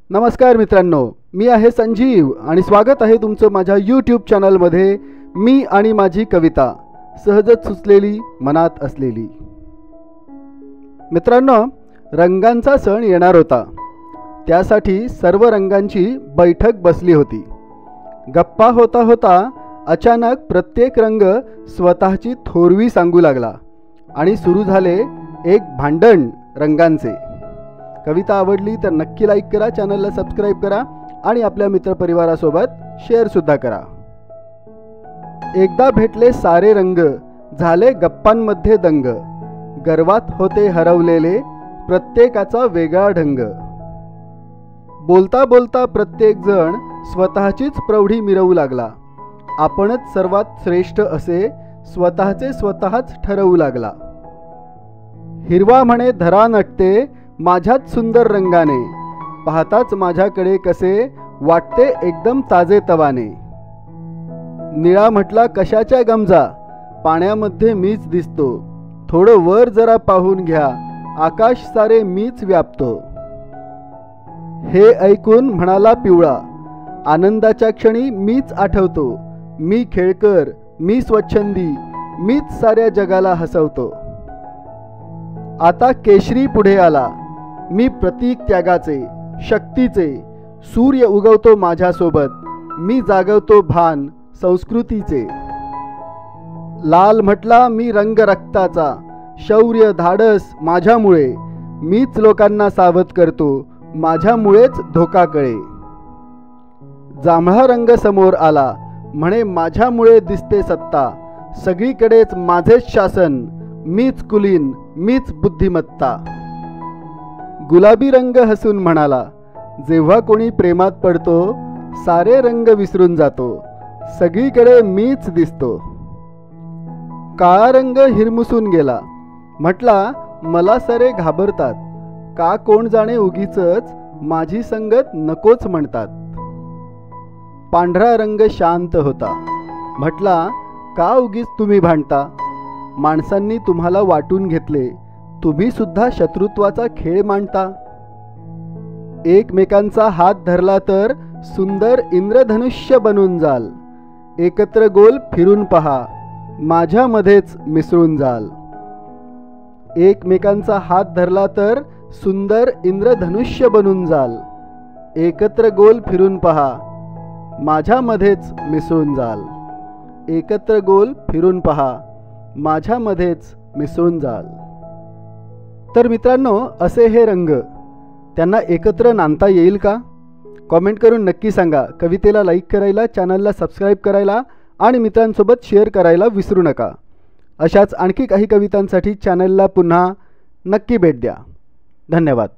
नमस्कार मित्रांनो, मी आहे संजीव आणि स्वागत आहे तुमचं माझ्या यूट्यूब चॅनलमध्ये। मी आणि माझी कविता, सहजच सुचलेली मनात असलेली। मित्रांनो, रंगांचा सण येणार होता, त्यासाठी सर्व रंगांची बैठक बसली होती। गप्पा होता होता अचानक प्रत्येक रंग स्वतःची थोरवी सांगू लागला आणि सुरू झाले एक भांडण रंगांचे। कविता आवडली तर नक्की लाईक करा, चॅनलला सबस्क्राईब करा आणि आपल्या मित्रपरिवारासोबत शेअर सुद्धा करा। एकदा भेटले सारे रंग, झाले गप्पांमध्ये दंग, गर्वात होते हरवलेले प्रत्येकाचा वेगळा ढंग। बोलता बोलता प्रत्येक जण स्वतःचीच प्रौढी मिरवू लागला, आपणच सर्वात श्रेष्ठ असे स्वतःचे स्वतःच ठरवू लागला। हिरवा म्हणे धरा नटते माझ्याच सुंदर रंगाने, पाहताच माझ्याकडे कसे वाटते एकदम ताजे तवाने। निळा म्हटला कशाच्या गमजा, पाण्यामध्ये मीच दिसतो, थोडं वर जरा पाहून घ्या, आकाश सारे मीच व्यापतो। हे ऐकून म्हणाला पिवळा, आनंदाच्या क्षणी मीच आठवतो, मी खेळकर, मी स्वच्छंदी, मीच साऱ्या जगाला हसवतो। आता केशरी पुढे आला, मी प्रतीक त्यागाचे, शक्तीचे, सूर्य उगवतो माझ्यासोबत, मी जागवतो भान संस्कृतीचे। लाल म्हटला मी रंग रक्ताचा, शौर्य धाडस माझ्यामुळे, मीच लोकांना सावध करतो, माझ्यामुळेच धोका कळे। जांभळा रंग समोर आला, म्हणे माझ्यामुळे दिसते सत्ता, सगळीकडेच माझेच शासन, मीच कुलीन, मीच बुद्धिमत्ता। गुलाबी रंग हसून म्हणाला, जेव्हा कोणी प्रेमात पडतो सारे रंग विसरून जातो, सगळीकडे मीच दिसतो। काळा रंग हिरमुसून गेला, म्हटला मला सारे घाबरतात, का कोण जाणे उगीचच माझी संगत नकोच म्हणतात। पांढरा रंग शांत होता, म्हटला का उगीच तुम्ही भांडता, माणसांनी तुम्हाला वाटून घेतले, तुम्ही सुद्धा शत्रुत्वाचा खेळ मांडता। एकमेकांचा हात धरला तर सुंदर इंद्रधनुष्य बनून जाल, एकत्र गोल फिरून पहा, माझ्यामध्येच मिसळून जाल। एकमेकांचा हात धरला तर सुंदर इंद्रधनुष्य बनून जाल, एकत्र गोल फिरून पहा, माझ्यामध्येच मिसळून जाल। एकत्र गोल फिरून पहा, माझ्यामध्येच मिसळून जाल। तर मित्रांनो, असे हे रंग, त्यांना एकत्र नांदता येईल का? कॉमेंट करून नक्की सांगा। कवितेला लाईक करायला, चॅनलला सबस्क्राईब करायला आणि मित्रांसोबत शेअर करायला विसरू नका। अशाच आणखी काही कवितांसाठी चॅनलला पुन्हा नक्की भेट द्या। धन्यवाद।